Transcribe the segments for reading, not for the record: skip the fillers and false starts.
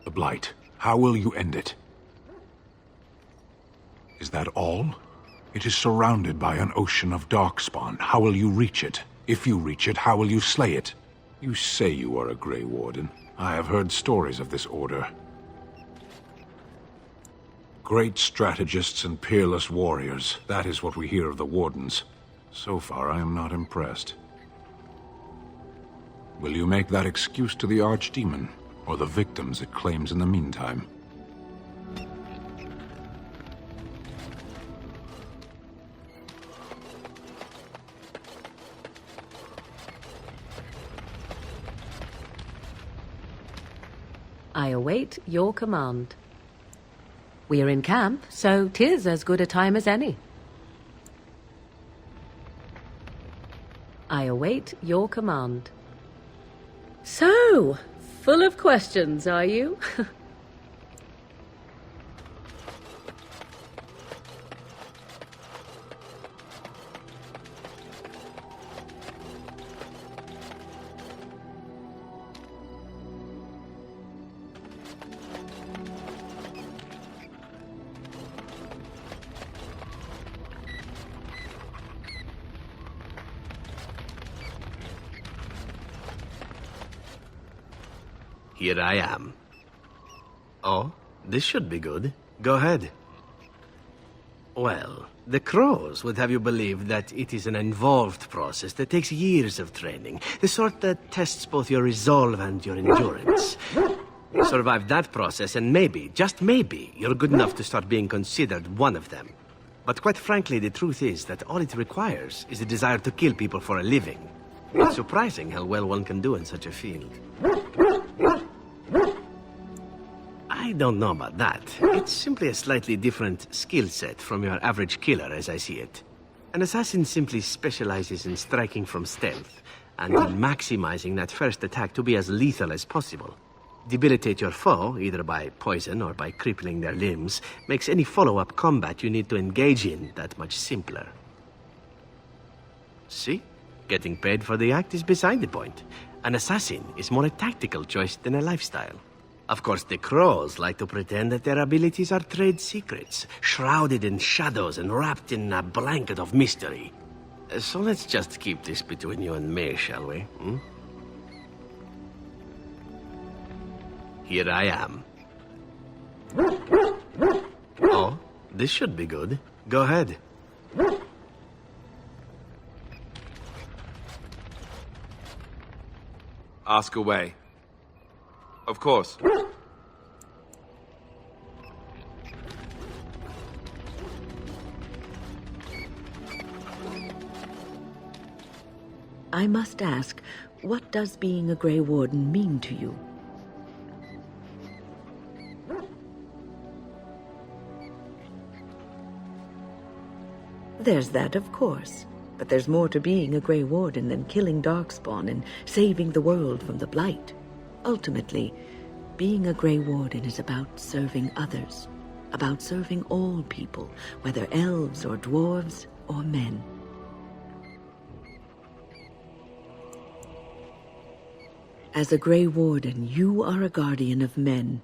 The Blight. How will you end it? Is that all? It is surrounded by an ocean of darkspawn. How will you reach it? If you reach it, how will you slay it? You say you are a Grey Warden. I have heard stories of this order. Great strategists and peerless warriors. That is what we hear of the Wardens. So far, I am not impressed. Will you make that excuse to the Archdemon, or the victims it claims in the meantime? I await your command. We are in camp, so 'tis as good a time as any. I await your command. So, full of questions, are you? Here I am. Oh, this should be good. Go ahead. Well, the Crows would have you believe that it is an involved process that takes years of training. The sort that tests both your resolve and your endurance. You survive that process and maybe, just maybe, you're good enough to start being considered one of them. But quite frankly, the truth is that all it requires is a desire to kill people for a living. It's surprising how well one can do in such a field. I don't know about that. It's simply a slightly different skill set from your average killer, as I see it. An assassin simply specializes in striking from stealth, and in maximizing that first attack to be as lethal as possible. Debilitate your foe, either by poison or by crippling their limbs, makes any follow-up combat you need to engage in that much simpler. See? Getting paid for the act is beside the point. An assassin is more a tactical choice than a lifestyle. Of course, the Crows like to pretend that their abilities are trade secrets, shrouded in shadows and wrapped in a blanket of mystery. So let's just keep this between you and me, shall we? Here I am. Oh, this should be good. Go ahead. Ask away. Of course. I must ask, what does being a Grey Warden mean to you? There's that, of course. But there's more to being a Grey Warden than killing Darkspawn and saving the world from the Blight. Ultimately, being a Grey Warden is about serving others, about serving all people, whether elves or dwarves or men. As a Grey Warden, you are a guardian of men,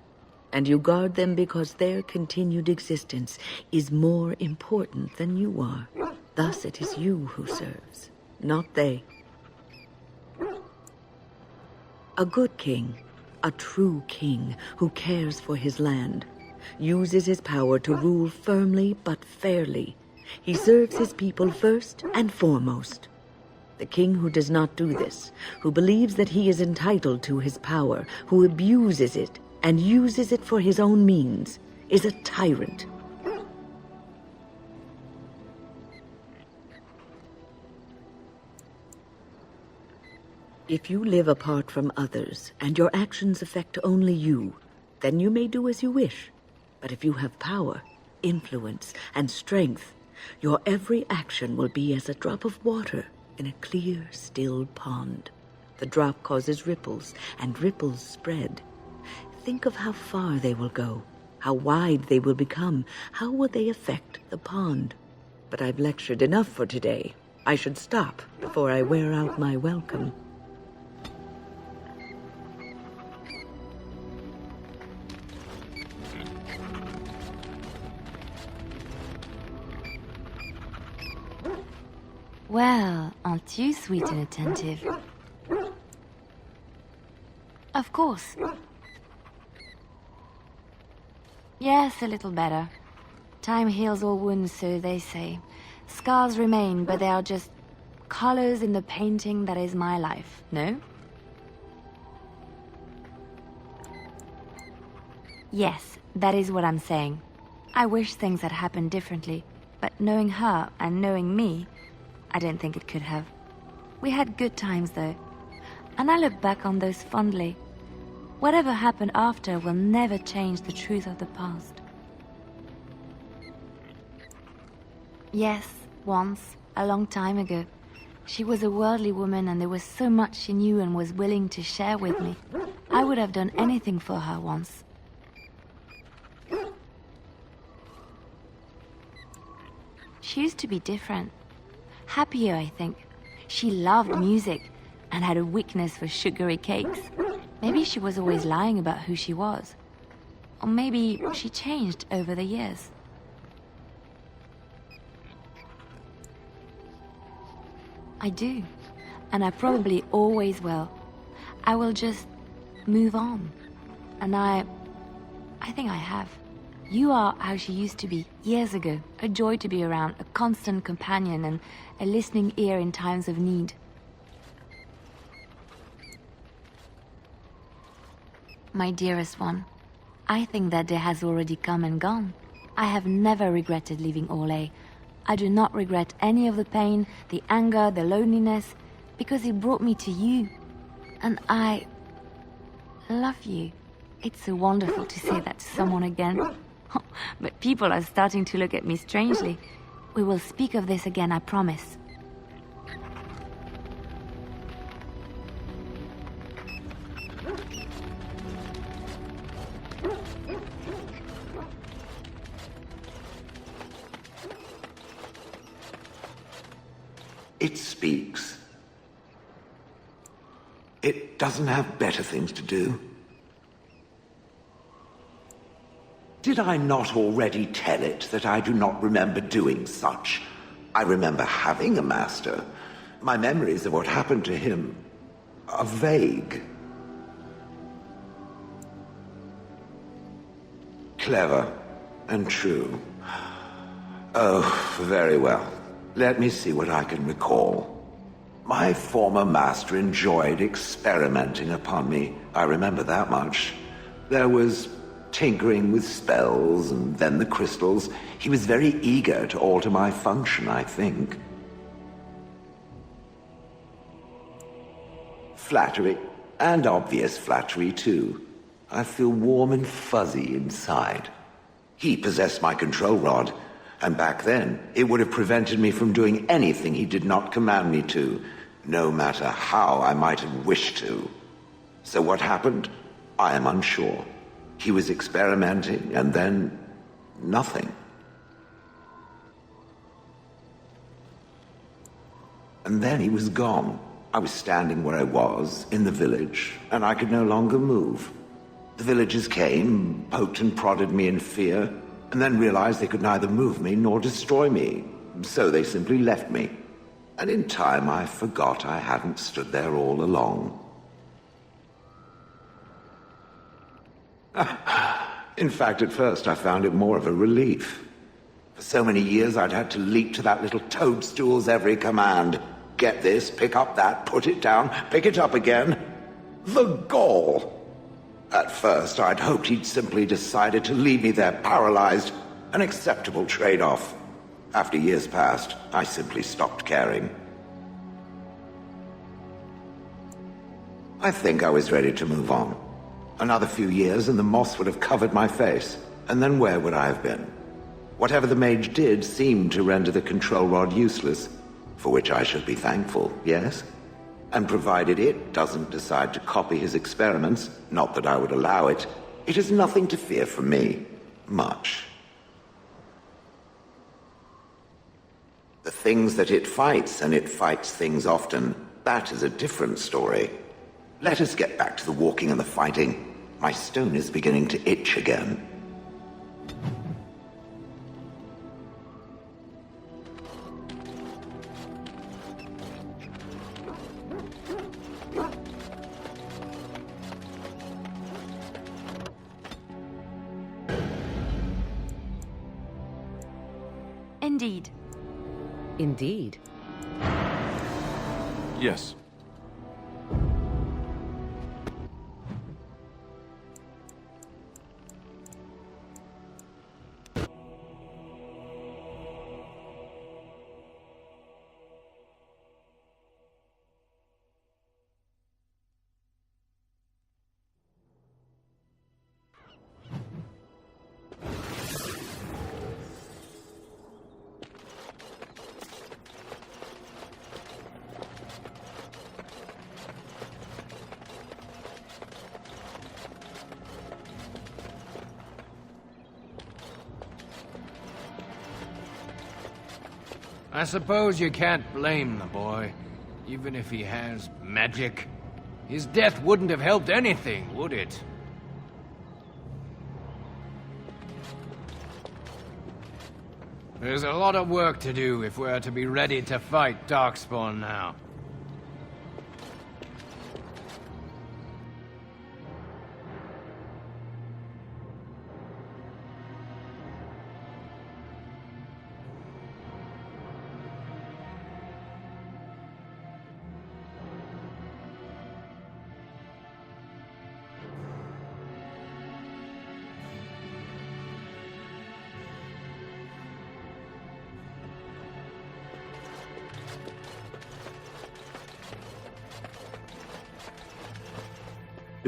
and you guard them because their continued existence is more important than you are. Thus it is you who serves, not they. A good king, a true king who cares for his land, uses his power to rule firmly but fairly. He serves his people first and foremost. The king who does not do this, who believes that he is entitled to his power, who abuses it and uses it for his own means, is a tyrant. If you live apart from others, and your actions affect only you, then you may do as you wish. But if you have power, influence, and strength, your every action will be as a drop of water in a clear, still pond. The drop causes ripples, and ripples spread. Think of how far they will go, how wide they will become, how will they affect the pond. But I've lectured enough for today. I should stop before I wear out my welcome. Well, aren't you sweet and attentive? Of course. Yes, a little better. Time heals all wounds, so they say. Scars remain, but they are just colors in the painting that is my life, no? Yes, that is what I'm saying. I wish things had happened differently, but knowing her and knowing me, I don't think it could have. We had good times, though, and I look back on those fondly. Whatever happened after will never change the truth of the past. Yes, once, a long time ago. She was a worldly woman and there was so much she knew and was willing to share with me. I would have done anything for her once. She used to be different. Happier, I think. She loved music and had a weakness for sugary cakes. Maybe she was always lying about who she was. Or maybe she changed over the years. I do. And I probably always will. I will just move on. And I think I have. You are how she used to be years ago. A joy to be around, a constant companion and a listening ear in times of need. My dearest one, I think that day has already come and gone. I have never regretted leaving Orlais. I do not regret any of the pain, the anger, the loneliness, because it brought me to you. And I love you. It's so wonderful to say that to someone again. But people are starting to look at me strangely. We will speak of this again, I promise. It speaks. It doesn't have better things to do. Did I not already tell it that I do not remember doing such? I remember having a master. My memories of what happened to him are vague. Clever and true. Oh, very well. Let me see what I can recall. My former master enjoyed experimenting upon me. I remember that much. There was tinkering with spells, and then the crystals. He was very eager to alter my function, I think. Flattery, and obvious flattery, too. I feel warm and fuzzy inside. He possessed my control rod, and back then, it would have prevented me from doing anything he did not command me to, no matter how I might have wished to. So what happened? I am unsure. He was experimenting, and then nothing. And then he was gone. I was standing where I was, in the village, and I could no longer move. The villagers came, poked and prodded me in fear, and then realized they could neither move me nor destroy me. So they simply left me. And in time, I forgot I hadn't stood there all along. In fact, at first I found it more of a relief. For so many years I'd had to leap to that little toadstool's every command. Get this, pick up that, put it down, pick it up again. The gall! At first I'd hoped he'd simply decided to leave me there paralyzed, an acceptable trade-off. After years passed, I simply stopped caring. I think I was ready to move on. Another few years and the moss would have covered my face. And then where would I have been? Whatever the mage did seemed to render the control rod useless, for which I should be thankful, yes? And provided it doesn't decide to copy his experiments, not that I would allow it, it has nothing to fear from me. Much. The things that it fights, and it fights things often, that is a different story. Let us get back to the walking and the fighting. My stone is beginning to itch again. indeed. Indeed. Yes. I suppose you can't blame the boy, even if he has magic. His death wouldn't have helped anything, would it? There's a lot of work to do if we're to be ready to fight Darkspawn now.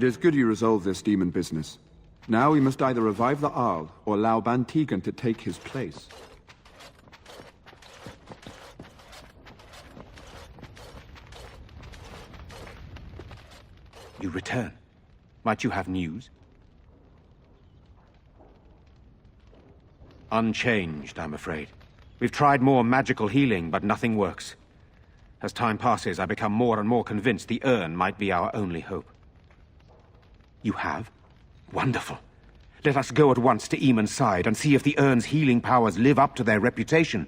It is good you resolve this demon business. Now we must either revive the Arl, or allow Bantegan to take his place. You return. Might you have news? Unchanged, I'm afraid. We've tried more magical healing, but nothing works. As time passes, I become more and more convinced the urn might be our only hope. You have? Wonderful. Let us go at once to Eamon's side and see if the urn's healing powers live up to their reputation.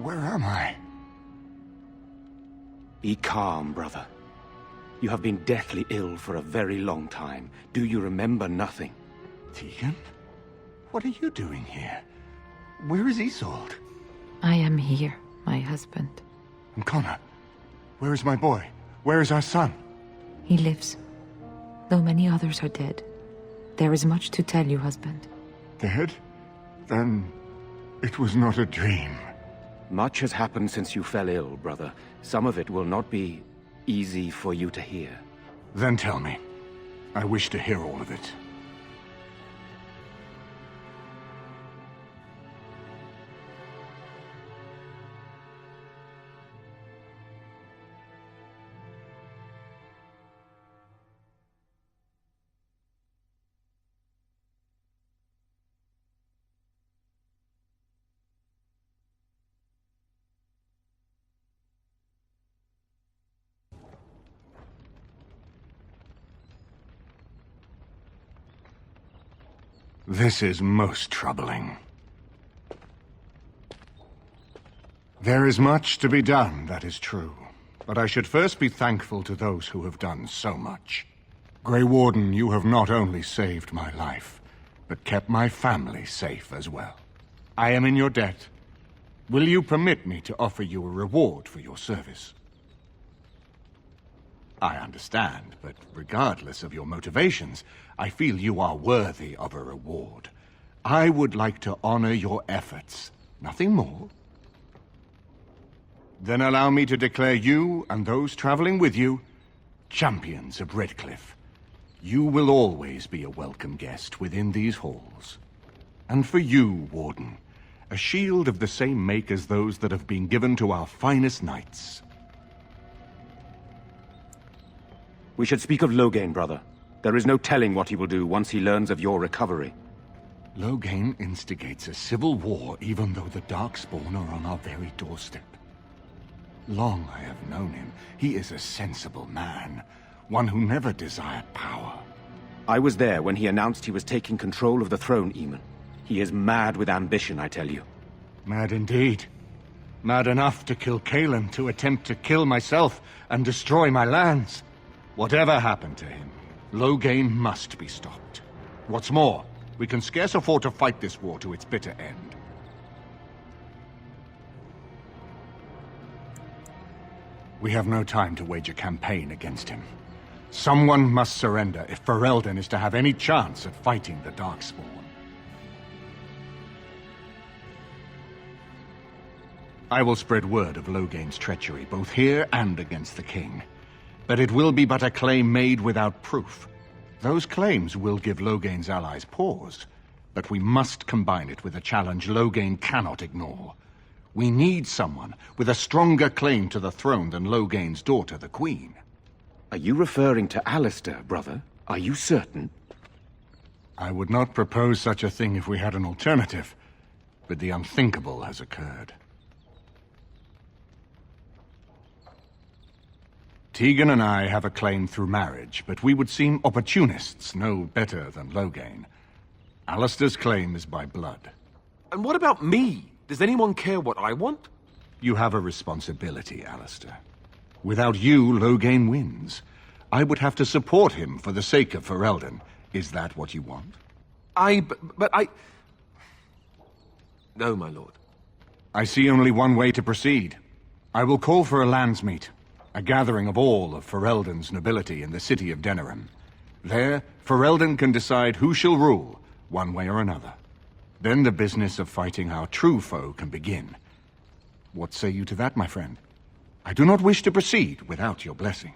Where am I? Be calm, brother. You have been deathly ill for a very long time. Do you remember nothing? Tegan? What are you doing here? Where is Isolde? I am here, my husband. And Connor? Where is my boy? Where is our son? He lives, though many others are dead. There is much to tell you, husband. Dead? Then it was not a dream. Much has happened since you fell ill, brother. Some of it will not be easy for you to hear. Then tell me. I wish to hear all of it. This is most troubling. There is much to be done, that is true. But I should first be thankful to those who have done so much. Grey Warden, you have not only saved my life, but kept my family safe as well. I am in your debt. Will you permit me to offer you a reward for your service? I understand, but regardless of your motivations, I feel you are worthy of a reward. I would like to honor your efforts, nothing more. Then allow me to declare you and those traveling with you champions of Redcliffe. You will always be a welcome guest within these halls. And for you, Warden, a shield of the same make as those that have been given to our finest knights. We should speak of Loghain, brother. There is no telling what he will do once he learns of your recovery. Loghain instigates a civil war even though the Darkspawn are on our very doorstep. Long I have known him. He is a sensible man, one who never desired power. I was there when he announced he was taking control of the throne, Eamon. He is mad with ambition, I tell you. Mad indeed. Mad enough to kill Kaelan, to attempt to kill myself and destroy my lands. Whatever happened to him, Loghain must be stopped. What's more, we can scarce afford to fight this war to its bitter end. We have no time to wage a campaign against him. Someone must surrender if Ferelden is to have any chance at fighting the Darkspawn. I will spread word of Loghain's treachery, both here and against the king. But it will be but a claim made without proof. Those claims will give Loghain's allies pause, but we must combine it with a challenge Loghain cannot ignore. We need someone with a stronger claim to the throne than Loghain's daughter, the Queen. Are you referring to Alistair, brother? Are you certain? I would not propose such a thing if we had an alternative, but the unthinkable has occurred. Tegan and I have a claim through marriage, but we would seem opportunists no better than Loghain. Alistair's claim is by blood. And what about me? Does anyone care what I want? You have a responsibility, Alistair. Without you, Loghain wins. I would have to support him for the sake of Ferelden. Is that what you want? But I... No, my lord. I see only one way to proceed. I will call for a landsmeet, a gathering of all of Ferelden's nobility in the city of Denerim. There, Ferelden can decide who shall rule, one way or another. Then the business of fighting our true foe can begin. What say you to that, my friend? I do not wish to proceed without your blessing.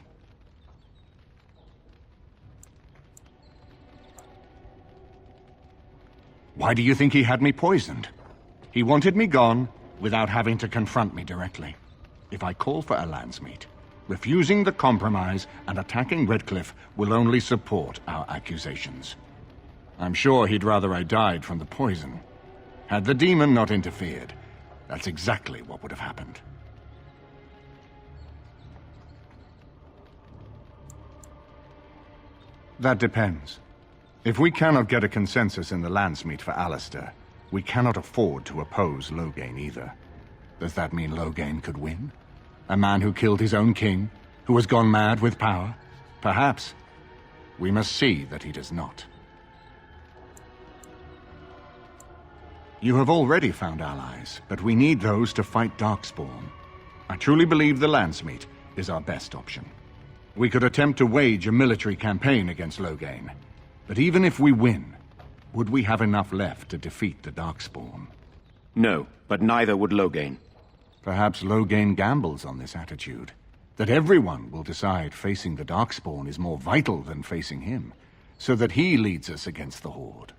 Why do you think he had me poisoned? He wanted me gone without having to confront me directly. If I call for a landsmeet, refusing the compromise and attacking Redcliffe will only support our accusations. I'm sure he'd rather I died from the poison. Had the demon not interfered, that's exactly what would have happened. That depends. If we cannot get a consensus in the landsmeet for Alistair, we cannot afford to oppose Loghain either. Does that mean Loghain could win? A man who killed his own king, who has gone mad with power? Perhaps. We must see that he does not. You have already found allies, but we need those to fight Darkspawn. I truly believe the landsmeet is our best option. We could attempt to wage a military campaign against Loghain, but even if we win, would we have enough left to defeat the Darkspawn? No, but neither would Loghain. Perhaps Loghain gambles on this attitude, that everyone will decide facing the Darkspawn is more vital than facing him, so that he leads us against the Horde.